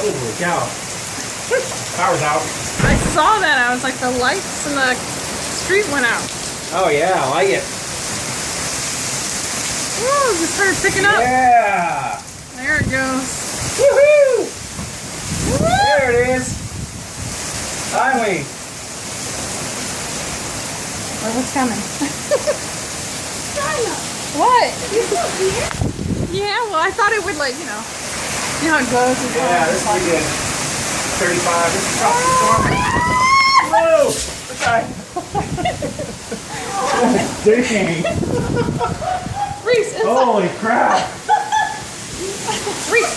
Holy cow. Power's out. I saw that. I was like, the lights in the street went out. Oh yeah, I like it. Woo, it started picking up. Yeah. There it goes. Woohoo! There it is. Finally. Oh, what's coming? What? Yeah, well, I thought it would, like, you know how it goes. Yeah, this is good. 35. This is something. Whoa! Okay. Dang. Reese, Holy crap. Reese.